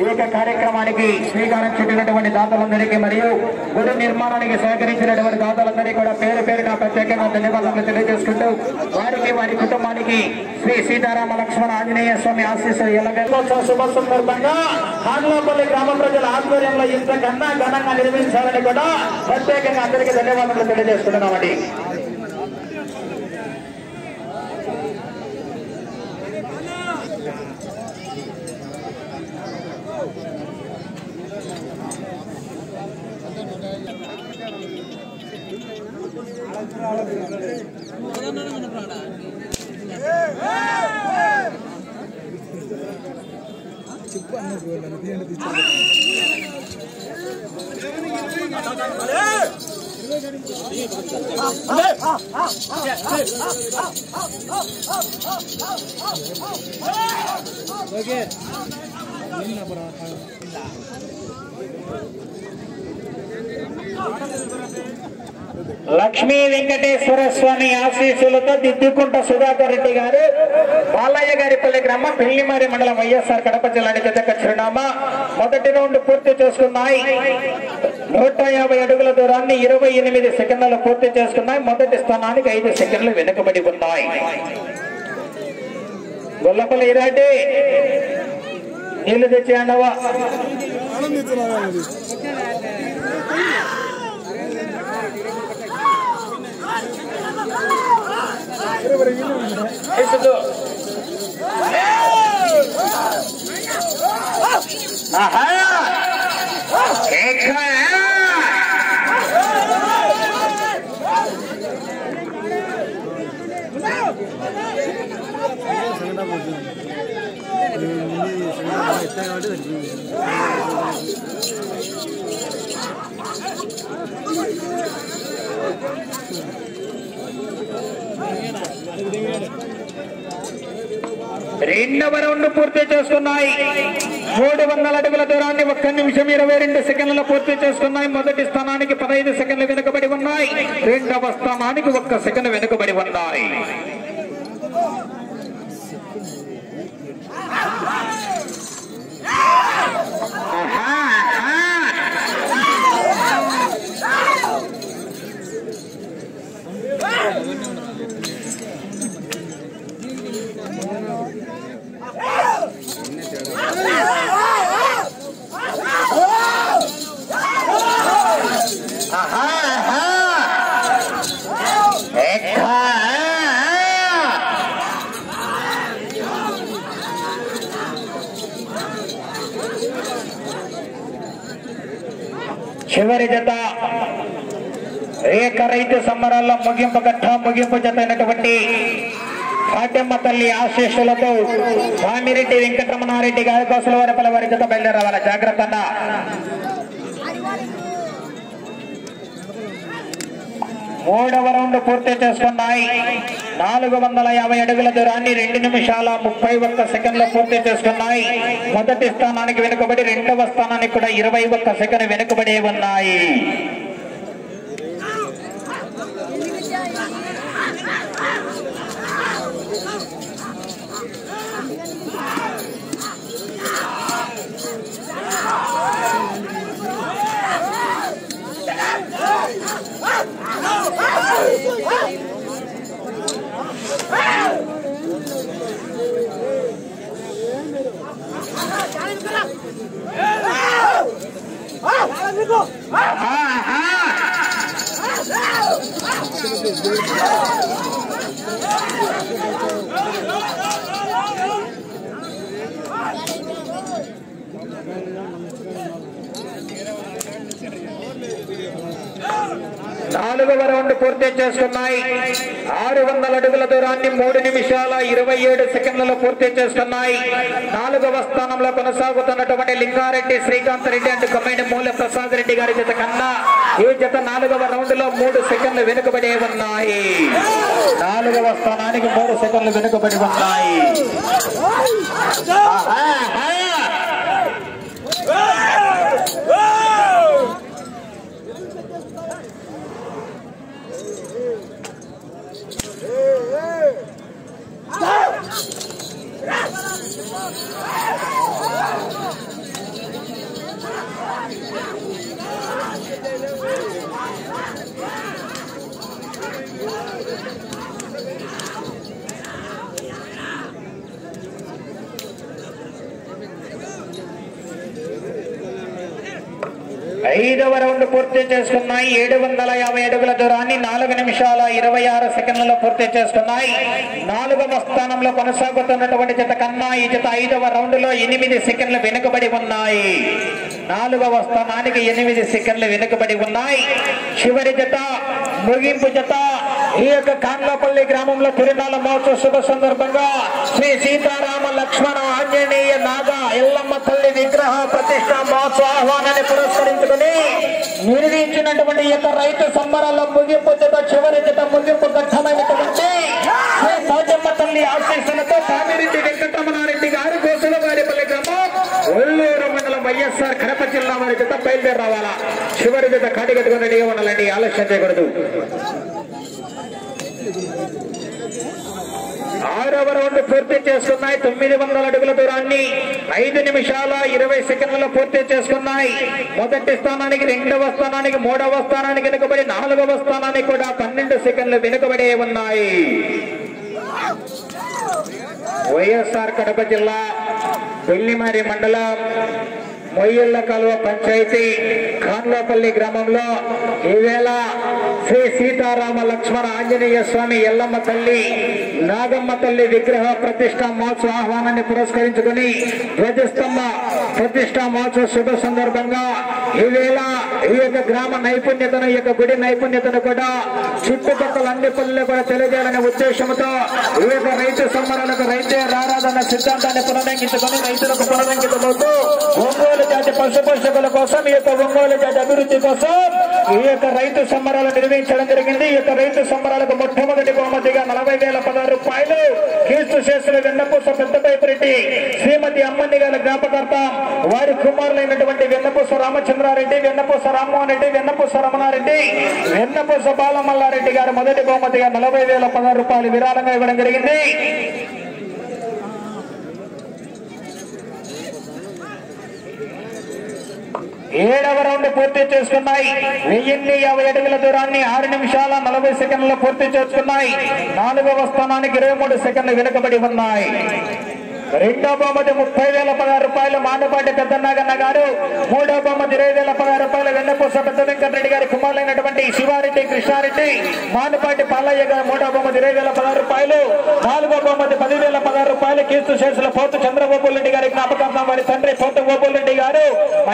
ఈ యొక్క కార్యక్రమానికి శ్రీకారం చుట్టినటువంటి దాతలందరికీ మరియు గుడి నిర్మాణానికి సహకరించినటువంటి దాతలందరికీ కూడా పేరు పేరున ప్రత్యేకంగా ధన్యవాదాలు తెలియజేసుకుంటూ వారికి వారి కుటుంబానికి శ్రీ సీతారామ లక్ష్మణ ఆంజనేయ స్వామి ఆశీస్సులు ఎల్లవేళ శుభ సందర్భంగా హాన్లాపల్లి గ్రామ ప్రజల ఆధ్వర్యంలో ఇంతకన్నా ఘనంగా నిర్మించాలని కూడా ప్రత్యేకంగా అందరికీ ధన్యవాదాలు తెలియజేస్తున్నామండి. లక్ష్మీ వెంకటేశ్వర స్వామి ఆశీస్సులతో దిద్దుకుంట సుధాకర్ రెడ్డి గారు బాలయ్య గారిపల్లి గ్రామం పెళ్లిమారి మండలం వైఎస్ఆర్ కడప జిల్లా జతక చిరునామా. మొదటి రౌండ్ పూర్తి చేసుకున్నాయి. 150 అడుగుల దూరాన్ని 28 సెకండ్లలో పూర్తి చేసుకున్నాయి. మొదటి స్థానానికి 5 సెకండ్లు వెనుకబడి ఉన్నాయి. గొల్లపల్లి ఇరాటి నీళ్లు తెచ్చి అన్నవా రెండవ రౌండ్ పూర్తి చేసుకున్నాయి. 300 అడుగుల దూరాన్ని 1 నిమిషం 22 సెకండ్లలో పూర్తి చేసుకున్నాయి. మొదటి స్థానానికి 15 సెకండ్లు వెనుకబడి ఉన్నాయి. రెండవ స్థానానికి 1 సెకండ్ వెనుకబడి ఉన్నాయి. చివరి జత రైతు సంబరాల్లో ముగింపు జత అయినటువంటి పాటమ్మ తల్లి ఆశీస్సులతో స్వామిరెడ్డి వెంకటరమణారెడ్డి గారి కోసలవరపల్లి వారి జత బయలుదేరాల. జాగ్రత్త అన్న. 3వ రౌండ్ పూర్తి చేసుకున్నాయి. 450 అడుగుల దూరాన్ని 2 నిమిషాల 31 సెకండ్లు పూర్తి చేసుకున్నాయి. మొదటి స్థానానికి వెనుకబడి రెండవ స్థానానికి కూడా 21 సెకండ్ వెనుకబడి ఉన్నాయి. నాలుగవ రౌండ్ పూర్తి చేసుకున్నాయి. 600 అడుగుల దూరాన్ని 3 నిమిషాల 27 సెకండ్లలో పూర్తి చేసుకున్నాయి. 4వ స్థానంలో కొనసాగుతున్నటువంటి లింగారెడ్డి శ్రీకాంత్ రెడ్డి అండ్ కమైండ్ మూల ప్రసాద్ రెడ్డి గారి జత కన్నా ఈ జత 4వ రౌండ్ లో 3 సెకండ్లు వెనుకబడి ఉన్నాయి. 4వ స్థానానికి 3 సెకండ్లు వెనుకబడి ఉన్నాయి. ఐదవ రౌండ్ పూర్తి చేసుకున్నాయి. 750 అడుగుల దూరాన్ని 4 నిమిషాల 26 సెకండ్లలో పూర్తి చేసుకున్నాయి. 4వ స్థానంలో కొనసాగుతున్నటువంటి జత కన్నా ఈ జత 5వ రౌండ్ లో 8 సెకండ్లు వెనుకబడి ఉన్నాయి. 4వ స్థానానికి 8 సెకండ్లు వెనుకబడి ఉన్నాయి. చివరి జత ముగింపు జత ఈ యొక్క కాన్లాపల్లి గ్రామంలో తిరునాళ్ళ మహోత్సవ శుభ సందర్భంగా శ్రీ సీతారామ లక్ష్మణ ఆంజనేయ నాగ ఎల్లమ్మ తల్లి విగ్రహ ప్రతిష్ట మహోత్సవ ఆహ్వానాన్ని పురస్కరించుకుని నిర్వహించినటువంటి ఈ యొక్క రైతు సంబరాల ముగింపు జత చివరి జత ముగింపు ఘట్టమైనటువంటి శ్రీ సాజమ్మ తల్లి ఆశీస్సులతో కామిరెడ్డి వెంకటరమణారెడ్డి గారు గోసులవారిపల్లి గ్రామం ఒల్లూరు మండలం వైఎస్ఆర్ కడప జిల్లా వారి జత బయలుదేరి రావాలా. చివరి జత కాటిగట్టుకుని రెడీగా ఉండాలండి, ఆలస్యం చేయకూడదు. 6వ రౌండ్ పూర్తి చేసుకున్నాయి. 900 అడుగుల దూరాన్ని 5 నిమిషాల 20 సెకండ్లలో పూర్తి చేసుకున్నాయి. మొదటి స్థానానికి 2వ స్థానానికి 3వ స్థానానికి వెనుకబడి 4వ స్థానానికి కూడా 12 సెకండ్లు వెనుకబడే ఉన్నాయి. వైఎస్ఆర్ కడప జిల్లా పెళ్లిమారి మండలం మొయ్యళ్ళ కాలువ పంచాయతీ కాన్లాపల్లి గ్రామంలో ఈవేళ శ్రీ సీతారామ లక్ష్మణ ఆంజనేయ స్వామి ఎల్లమ్మ తల్లి నాగమ్మ తల్లి విగ్రహ ప్రతిష్ట మహోత్సవ ఆహ్వానాన్ని పురస్కరించుకుని ధ్వజస్తంభ ప్రతిష్ట మహోత్సవ శుభ సందర్భంగా ఈవేళ ఈ యొక్క గ్రామ నైపుణ్యతను ఈ యొక్క గుడి నైపుణ్యతను కూడా చుట్టుపక్కల అన్ని పనులు కూడా తెలియజేయాలనే ఉద్దేశంతో ఈ యొక్క రైతు సంబరాలకు రైతే రారాధన సిద్ధాంతాన్ని పునరంకించుకొని రైతులకు పునరంకితమవుతూ ఒంగోలు జాతి పశుపోషకుల కోసం ఈ యొక్క ఒంగోలు జాతి అభివృద్ధి కోసం ఈ యొక్క రైతు సంబరాలు నిర్వహించడం జరిగింది. ఈ యొక్క రైతు సంబరాలకు మొట్టమొదటి బహుమతిగా 40,016 రూపాయలు కీర్తి చేసిన వెన్నపూస పెద్దపైపురెడ్డి శ్రీమతి అమ్మని గారి జ్ఞాపకార్థ వారి కుమారులైనటువంటి వెన్నపూస రామచంద్రారెడ్డి, వెన్నపూస రామ్మోహన్ రెడ్డి, వెన్నపూస రమణారెడ్డి, వెన్నపూస బాలమల్లారెడ్డి గారు మొదటి బహుమతిగా 40,016 రూపాయలు విరాళంగా ఇవ్వడం జరిగింది. ఏడవ రౌండ్ పూర్తి చేసుకున్నాయి. 1050 అడుగుల దూరాన్ని 6 నిమిషాల 40 సెకండ్లలో పూర్తి చేసుకున్నాయి. 4వ స్థానానికి 23 సెకండ్లు వెనుకబడి ఉన్నాయి. రెండో బహుమతి 30,016 రూపాయలు మానుపాటి పెద్దనాగన్న గారు, మూడో బహుమతి 20,016 రూపాయలు వెన్నపూస పెద్ద వెంకటరెడ్డి గారి కుమారులైనటువంటి శివారెడ్డి, కృష్ణారెడ్డి, మానుపాటి పాలయ్య గారు మూడో బహుమతి 20,016 రూపాయలు, నాలుగో బహుమతి 10,016 రూపాయలు కీర్తి శేషుల పోతు చంద్రబాబు రెడ్డి గారికి జ్ఞాపకార్థం వారి తండ్రి పోతు గోపాల్ రెడ్డి గారు,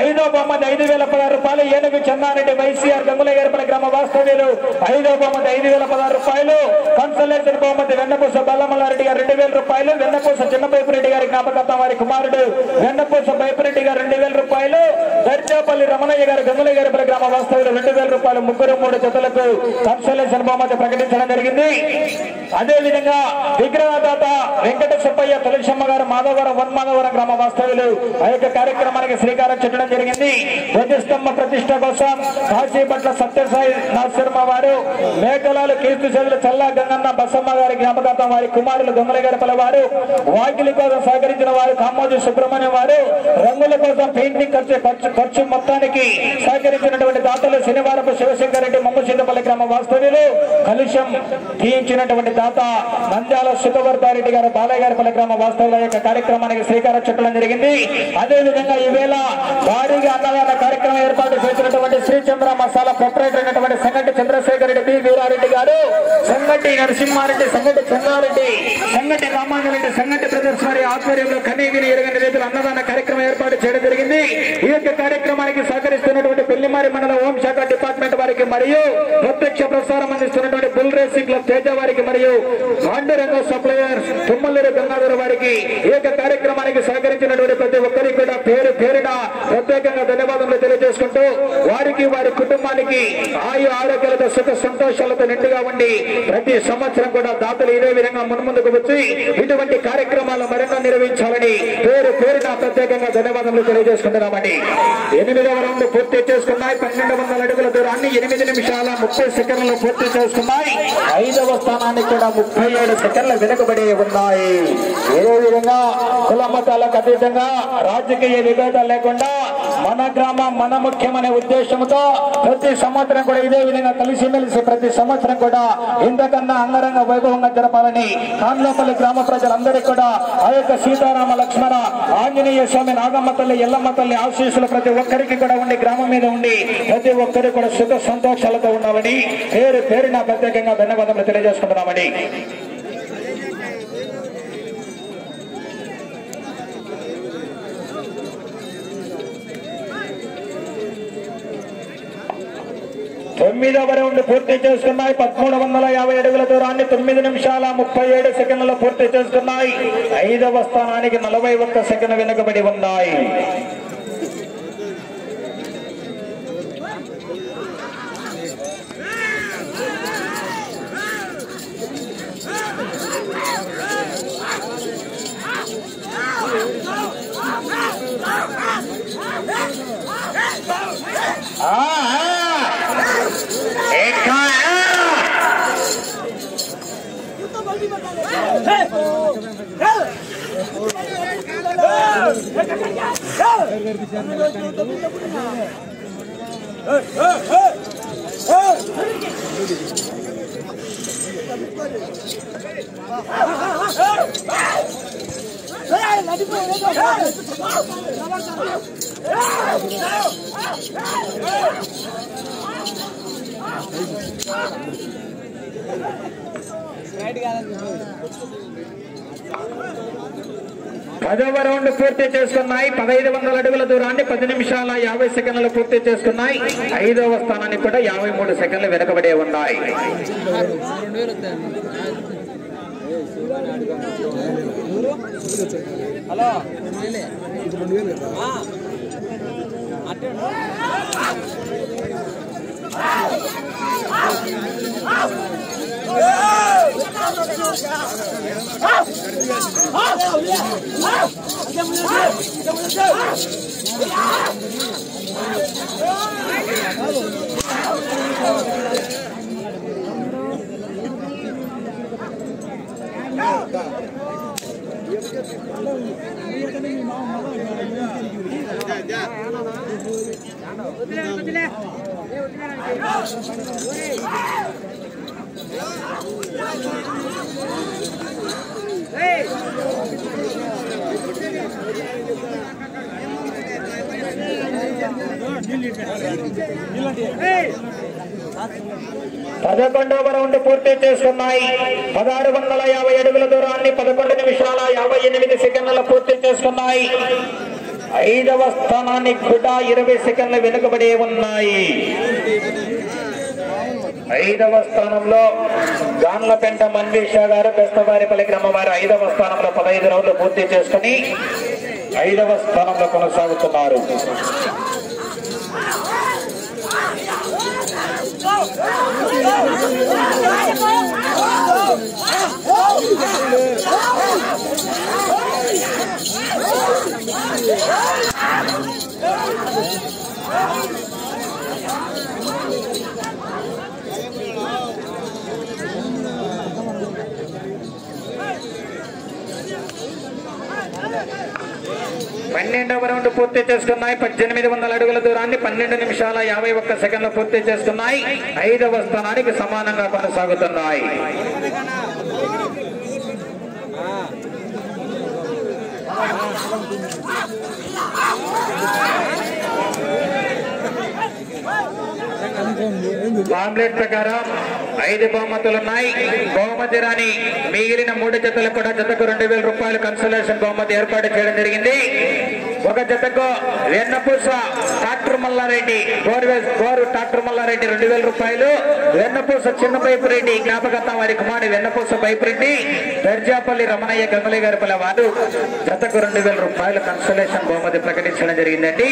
ఐదో బహుమతి 5,016 రూపాయలు ఏనుగు చెన్నారెడ్డి వైసీఆర్ గంగులగారిపల్లి గ్రామ వాస్తవ్యులు, ఐదో బహుమతి 5,016 రూపాయలు, కన్సలేషన్ బహుమతి వెన్నపూస బాలమల్లారెడ్డి గారు 2,000 రూపాయలు, వెన్నపూస చిన్నపైపురెడ్డి గారి జ్ఞాపకార్థం వారి కుమారుడు వెన్నపూస బైపురెడ్డి గారు 2,000 రూపాయలు, దర్జాపల్లి రమణయ్య గారు గంగులగారిపల్లి గ్రామ వాస్తవ్యులు 2,000 రూపాయలు, ముగ్గురు 3 జతలకు కన్సలేషన్ బహుమతి ప్రకటించడం జరిగింది. అదేవిధంగా విగ్రహదాత వెంకట సుబ్బయ్య తులసమ్మ గారు మాధవరం వన్మాధవరం గ్రామ వాస్తవ్యులు ఆ యొక్క కార్యక్రమానికి శ్రీకారం చుట్టడం జరిగింది. ధ్వజస్తంభ ప్రతిష్ట కోసం కాశీపట్ల సత్యసాయి నాశర్మ వారు, మేకలాలు కీర్తి చెదులు చల్లా గంగన్న బసమ్మ గారి జ్ఞాపకార్థం వారి కుమారులు గంగులగారిపల్లి వారు, వాకిలి కోసం సహకరించిన వారు కామోజీ సుబ్రహ్మణ్యం వారు, రంగుల కోసం పెయింటింగ్ ఖర్చు మొత్తానికి సహకరించినటువంటి దాతలు శనివారపు శివశంకర్ రెడ్డి మమ్మసిద్దపల్లి గ్రామ వాస్తవ్యులు, కలుషం తీయించినటువంటి దాత నంద్యాల సుఖవర్ధారెడ్డి గారు బాలయ్య గారిపల్లి గ్రామ వాస్తవుల యొక్క కార్యక్రమానికి శ్రీకారం చుట్టడం జరిగింది. అదేవిధంగా ఈవేళ భారీగా అన్నదాన కార్యక్రమం ఏర్పాటు చేసినటువంటి శ్రీచంద్ర మసాలా ప్రొపరేటర్ అయినటువంటి సంగటి చంద్రశేఖర్ రెడ్డి, బి వీరారెడ్డి గారు, సంగటి నరసింహారెడ్డి, సంగటి చంద్రారెడ్డి, సంగటి రామాంజరెడ్డి, సంగటి బ్రదర్స్ వారి ఆధ్వర్యంలో కనీగిరి ఎరగని రీతిలో అన్నదాన కార్యక్రమం ఏర్పాటు చేయడం జరిగింది. ఈ యొక్క కార్యక్రమానికి సహకరిస్తున్నటువంటి పెళ్లిమారి మండల హోంశాఖ డిపార్ట్మెంట్ వారికి మరియు ప్రత్యక్ష ప్రసారం అందిస్తున్నటువంటి బుల్ రేసింగ్ క్లబ్ తేజ వారికి మరియు పాండురంగ సప్లయర్స్ తుమ్మలూరు గంగాధర వారికి ఈ యొక్క కార్యక్రమానికి సహకరించినటువంటి ప్రతి ఒక్కరికి కూడా పేరు పేరున ప్రత్యేకంగా ధన్యవాదాలు తెలియజేసుకుంటూ వారికి వారి కుటుంబానికి ఆయు ఆరోగ్యాలతో సుఖ సంతోషాలతో నిండుగా ఉండి ప్రతి సంవత్సరం కూడా దాతలు ఇదే విధంగా మున్ముందుకు వచ్చి ఇటువంటి కార్యక్రమాలు మరెన్నో నిర్వహించాలని పేరు పేరున ప్రత్యేకంగా ధన్యవాదాలు తెలియజేసుకుంటున్నామండి. 8వ రౌండ్ పూర్తి చేసుకున్నాయి. 1,200 అడుగుల దూరాన్ని 8 నిమిషాల 30 సెకండ్లు పూర్తి చేసుకున్నాయి. 5వ స్థానానికి కూడా 37 సెకండ్ల వెనుకబడి ఉన్నాయి. ఇదే విధంగా కుల మతాలకు అతీతంగా రాజకీయ విభేదాలు లేకుండా మన గ్రామం మన ముఖ్యమనే ఉద్దేశంతో ప్రతి సంవత్సరం కూడా ఇదే విధంగా కలిసిమెలిసి ప్రతి సంవత్సరం కూడా ఇంతకన్నా అంగరంగ వైభవంగా జరపాలని కాన్లోపల్లి గ్రామ ప్రజలందరికీ కూడా ఆ యొక్క సీతారామ లక్ష్మణ ఆంజనేయ స్వామి నాగమ్మ తల్లి ఎల్లమ్మ తల్లి ఆశీస్సులు ప్రతి ఒక్కరికి కూడా ఉండి గ్రామం మీద ఉండి ప్రతి ఒక్కరు కూడా సుఖ సంతోషాలతో ఉండాలని పేరు పేరున ప్రత్యేకంగా ధన్యవాదాలు తెలియజేసుకుంటున్నామని. తొమ్మిదవ రౌండ్ పూర్తి చేసుకున్నాయి. 1350 అడుగుల దూరాన్ని 9 నిమిషాల 37 సెకండ్లలో పూర్తి చేసుకున్నాయి. 5వ స్థానానికి 41 సెకండ్ వెనుకబడి ఉన్నాయి. పదవ రౌండ్ పూర్తి చేసుకున్నాయి. 1500 అడుగుల దూరాన్ని 10 నిమిషాల 50 సెకండ్లు పూర్తి చేసుకున్నాయి. 5వ స్థానానికి కూడా 53 సెకండ్లు వెనుకబడే ఉన్నాయి. పదకొండవ రౌండ్ పూర్తి చేసుకున్నాయి. 1650 అడుగుల దూరాన్ని 11 నిమిషాల 58 సెకండ్ల పూర్తి చేసుకున్నాయి. 5వ స్థానానికి కూడా 20 సెకండ్లు వెనుకబడి ఉన్నాయి. 5వ స్థానంలో గాన్లపెంట మన్వీషా గారు బెస్తవారిపల్లి గ్రామం వారు 5వ స్థానంలో 15 రౌండ్లు పూర్తి చేసుకుని 5వ స్థానంలో కొనసాగుతున్నారు. పన్నెండవ రౌండ్ పూర్తి చేసుకున్నాయి. 1800 అడుగుల దూరాన్ని 12 నిమిషాల 51 సెకండ్లు పూర్తి చేసుకున్నాయి. 5వ స్థానానికి సమానంగా కొనసాగుతున్నాయి. పాంప్లెట్ ప్రకారం 5 బహుమతులున్నాయి. బహుమతి రాని మిగిలిన 3 జతలు కూడా జతకు 2000 రూపాయలు కన్సలేషన్ బహుమతి ఏర్పాటు చేయడం జరిగింది. ఒక జతకు వెన్నపూస డాక్టర్ మల్లారెడ్డి గోరు డాక్టర్ మల్లారెడ్డి 2000 రూపాయలు, వెన్నపూస చిన్న బైపురెడ్డి జ్ఞాపకత్వం వారి కుమారుడు వెన్నపూస బైపురెడ్డి దర్జాపల్లి రమణయ్య గంగలయ్య గారిపల్లి వారు జతకు 2000 రూపాయలు కన్సలేషన్ బహుమతి ప్రకటించడం జరిగిందండి.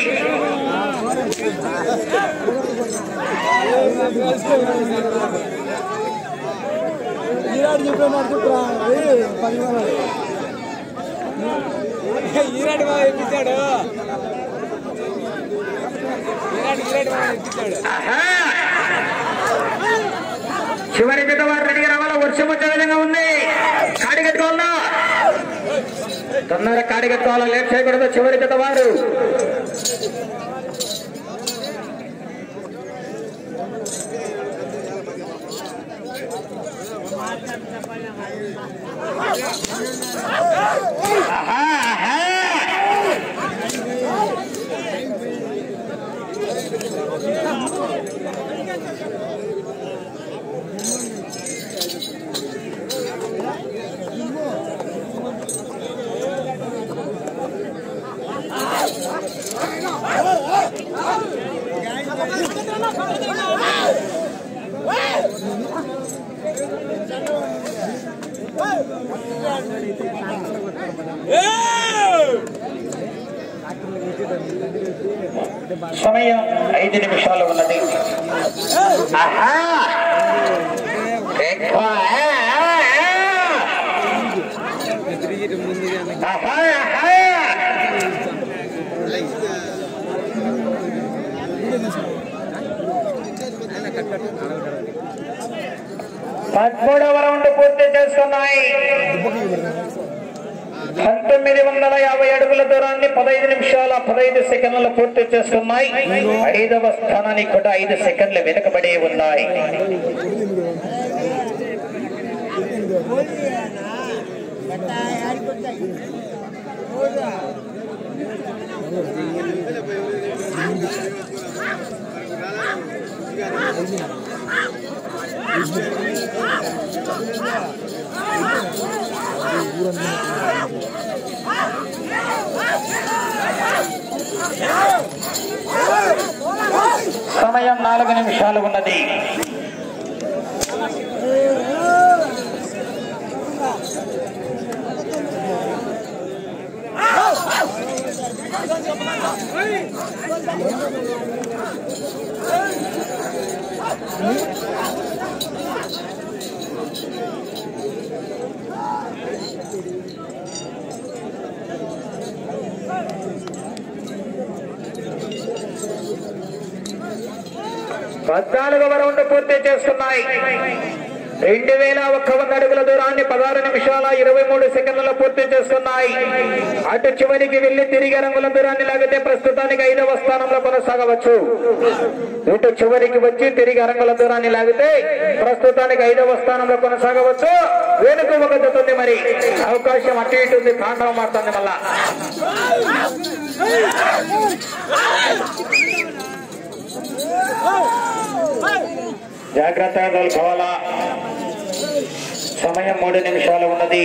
చివరి జత వారు రెడీగా రావాలా. వర్షం వచ్చే విధంగా ఉంది. కాడి కట్టుకోవాలా, తొందరగా కాడి కట్టుకోవాలా, లేట్ చేయకూడదు. చివరి జత వారు సమయం 5 నిమిషాలు ఉన్నది. పదమూడవ రౌండ్ పూర్తి చేసుకున్నాయి. 1950 అడుగుల దూరాన్ని 15 నిమిషాల 15 సెకండ్ల పూర్తి చేసుకున్నాయి. 5వ స్థానానికి కూడా 5 సెకండ్లు వెనుకబడి ఉన్నాయి. సమయం 4 నిమిషాలు ఉన్నది. పద్నాలుగవ రౌండ్ పూర్తి చేస్తున్నాయి. 2100 అడుగుల దూరాన్ని 16 నిమిషాల 23 సెకండ్లలో పూర్తి చేస్తున్నాయి. అటు చివరికి వెళ్లి తిరిగి రంగుల దూరాన్ని లాగితే ప్రస్తుతానికి 5వ స్థానంలో కొనసాగవచ్చు. ఇటు చివరికి వచ్చి తిరిగి రంగుల దూరాన్ని లాగితే ప్రస్తుతానికి 5వ స్థానంలో కొనసాగవచ్చు. వెనుక ఒక జత ఉంది, మరి అవకాశం అటు ఇటు ఉంది, తాండవం మారుతుంది. మళ్ళా జాగ్రత్తగా తోలుకోవాలా. సమయం 3 నిమిషాలు ఉన్నది.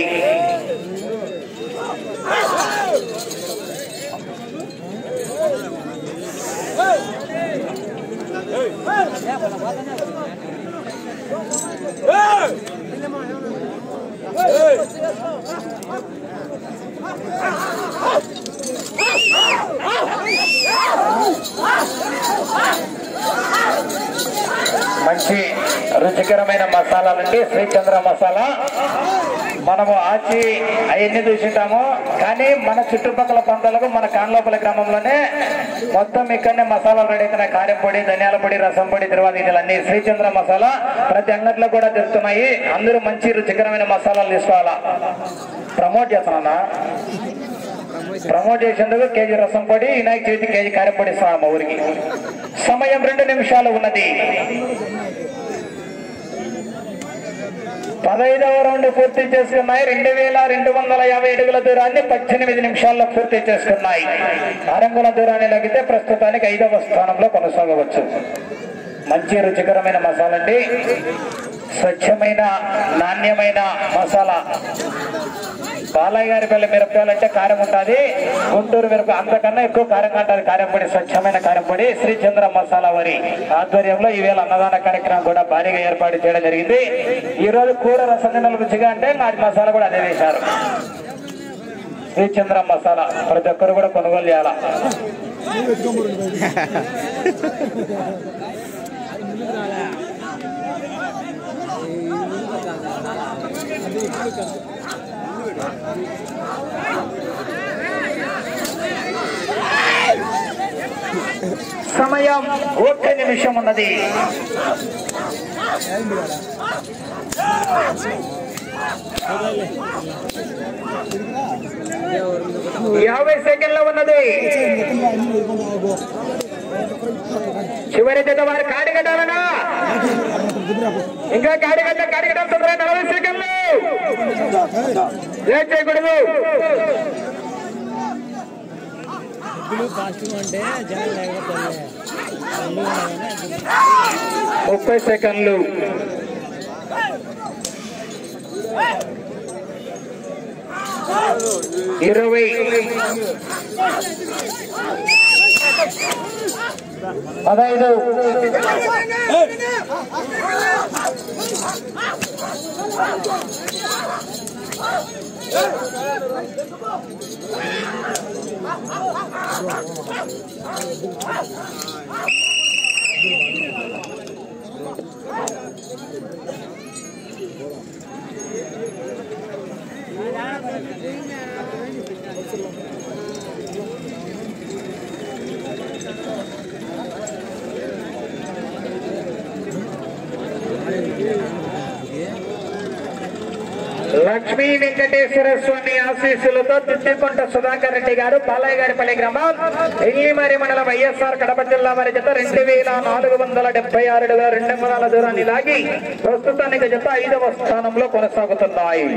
మంచి రుచికరమైన మసాలాలండి. శ్రీచంద్ర మసాలా మనము ఆచి అవన్నీ చూసింటాము, కానీ మన చుట్టుపక్కల ప్రాంతాలకు మన కాన్లోపల గ్రామంలోనే మొత్తం ఇక్కడనే మసాలాలు రెడీ అవుతున్నాయి. కారం పొడి, ధనియాల పొడి, రసం పొడి, తర్వాత ఇదన్నీ శ్రీచంద్ర మసాలా ప్రతి అంగట్లో కూడా దొరుకుతున్నాయి. అందరూ మంచి రుచికరమైన మసాలాలు తీసుకోవాలా. ప్రమోట్ చేస్తున్నా, ప్రమోట్ చేసేందుకు కేజీ రసం పొడి, వినాయక చవితి కేజీ కారం పొడి ఇస్తున్నాను మా ఊరికి. సమయం 2 నిమిషాలు ఉన్నది. 15వ రౌండ్ పూర్తి చేసుకున్నాయి. 2250 అడుగుల దూరాన్ని 18 నిమిషాల్లో పూర్తి చేసుకున్నాయి. అరంగుల దూరాన్ని లాగితే ప్రస్తుతానికి 5వ స్థానంలో కొనసాగవచ్చు. మంచి రుచికరమైన మసాలా అండి. స్వచ్ఛమైన నాణ్యమైన మసాలా. బాలయ్య గారి పల్లె మిరపకాయలు అంటే కారం ఉంటుంది, గుంటూరు మిరప అంతకన్నా ఎక్కువ కారం అంటారు. కారం పొడి, స్వచ్ఛమైన కారం పొడి. శ్రీచంద్ర మసాలా వారి ఆధ్వర్యంలో ఈవేళ అన్నదాన కార్యక్రమం కూడా భారీగా ఏర్పాటు చేయడం జరిగింది. ఈ రోజు కూర రసం రుచిగా అంటే నాటి మసాలా కూడా అదే వేశారు. శ్రీచంద్ర మసాలా ప్రతి ఒక్కరు కూడా కొనుగోలు చేయాలా. సమయం 1 నిమిషం ఉన్నది. 50 సెకండ్లు ఉన్నది. చివరి జత వారు కాడి కట్టాలనా? ఇంకా కాడి కట్టాలి. 40 సెకండ్లు లేట్ చేయకూడదు. 30 సెకండ్లు. 20 15 14 లక్ష్మీ వెంకటేశ్వర స్వామి ఆశీస్సులతో తిట్టికొంట సుధాకర్ రెడ్డి గారు పాలయ్యగారిపల్లి గ్రామం ఇంగిమరి మండలం వైఎస్ఆర్ కడప జిల్లా వారి జత 2476 అడుగుల 2 అంగుళాల దూరాన్ని లాగి ప్రస్తుతానికి జత 5వ స్థానంలో కొనసాగుతున్నాయి.